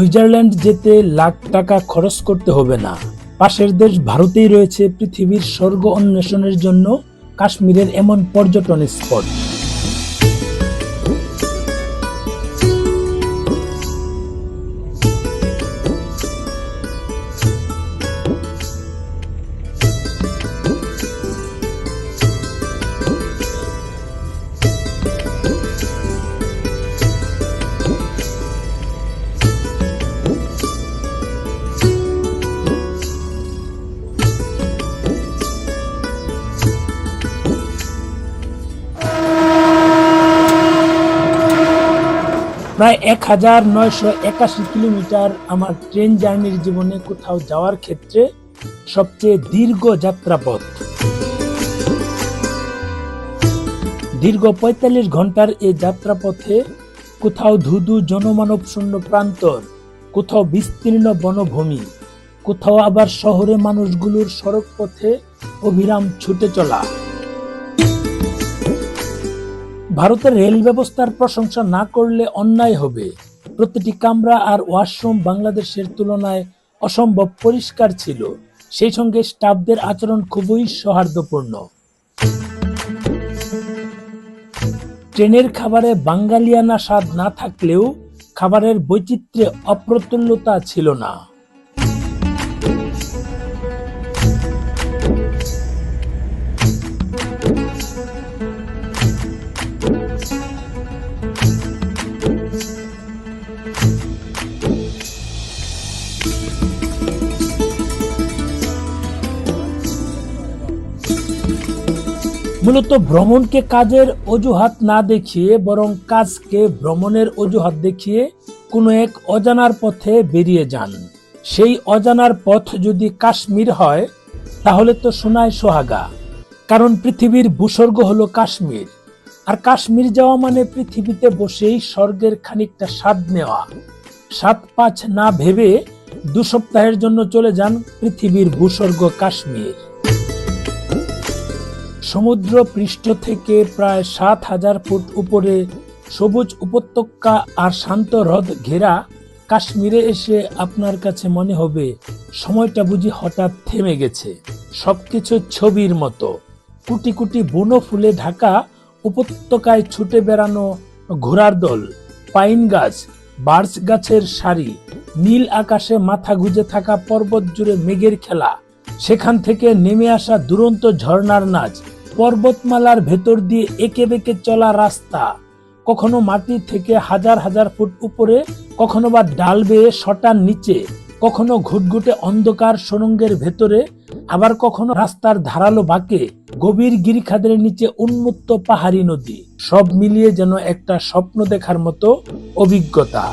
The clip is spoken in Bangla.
সুইজারল্যান্ড যেতে লাখ টাকা খরচ করতে হবে না। পাশের দেশ ভারতেই রয়েছে পৃথিবীর স্বর্গ অন্বেষণের জন্য কাশ্মীরের এমন পর্যটন স্পট। প্রায় 1981 কিলোমিটার আমার ট্রেন জার্নির জীবনে কোথাও যাওয়ার ক্ষেত্রে সবচেয়ে দীর্ঘ যাত্রাপথ। দীর্ঘ 45 ঘন্টার এই যাত্রাপথে কোথাও ধুধু জনমানব শূন্য প্রান্তর, কোথাও বিস্তীর্ণ বনভূমি, কোথাও আবার শহরে মানুষগুলোর সড়ক পথে অবিরাম ছুটে চলা। ভারতের রেল ব্যবস্থার প্রশংসা না করলে অন্যায় হবে। প্রতিটি কামরা আর ওয়াশরুম বাংলাদেশের তুলনায় অসম্ভব পরিষ্কার ছিল। সেই সঙ্গে স্টাফদের আচরণ খুবই সৌহার্দ্যপূর্ণ। ট্রেনের খাবারে বাঙালিয়ানা স্বাদ না থাকলেও খাবারের বৈচিত্র্যে অপ্রতুল্যতা ছিল না। মূলত ভ্রমণকে কাজের অজুহাত না দেখিয়ে বরং কাজকে ভ্রমণের অজুহাত দেখিয়ে কোনো এক অজানার পথে বেরিয়ে যান। সেই অজানার পথ যদি কাশ্মীর হয় তাহলে তো সোনায় সোহাগা। কারণ পৃথিবীর ভূস্বর্গ হলো কাশ্মীর, আর কাশ্মীর যাওয়া মানে পৃথিবীতে বসেই স্বর্গের খানিকটা স্বাদ নেওয়া। 7-5 না ভেবে 2 সপ্তাহের জন্য চলে যান পৃথিবীর ভূস্বর্গ কাশ্মীর। সমুদ্র পৃষ্ঠ থেকে প্রায় 7000 ফুট উপরে সবুজ উপত্যকা আর শান্ত হ্রদ ঘেরা কাশ্মীরে এসে আপনার কাছে মনে হবে সময়টা বুঝি হঠাৎ থেমে গেছে। সবকিছু ছবির মতো। কোটি কোটি বন ফুলে ঢাকা উপত্যকায় ছুটে বেড়ানো ঘোড়ার দল, পাইন গাছ, বার্চ গাছের সারি, নীল আকাশে মাথা গুঁজে থাকা পর্বত জুড়ে মেঘের খেলা, সেখান থেকে নেমে আসা দুরন্ত ঝর্ণার নাচ, পর্বতমালার ভেতর দিয়ে এঁকে বেঁকে চলা রাস্তা, কখনো মাটি থেকে হাজার হাজার ফুট উপরে, কখনো বা ডাল বেয়ে শটার নিচে, কখনো ঘুটঘুটে অন্ধকার সুড়ঙ্গের ভেতরে, আবার কখনো রাস্তার ধারালো বাঁকে গভীর গিরিখাদের নিচে উন্মুক্ত পাহাড়ি নদী। সব মিলিয়ে যেন একটা স্বপ্ন দেখার মতো অভিজ্ঞতা।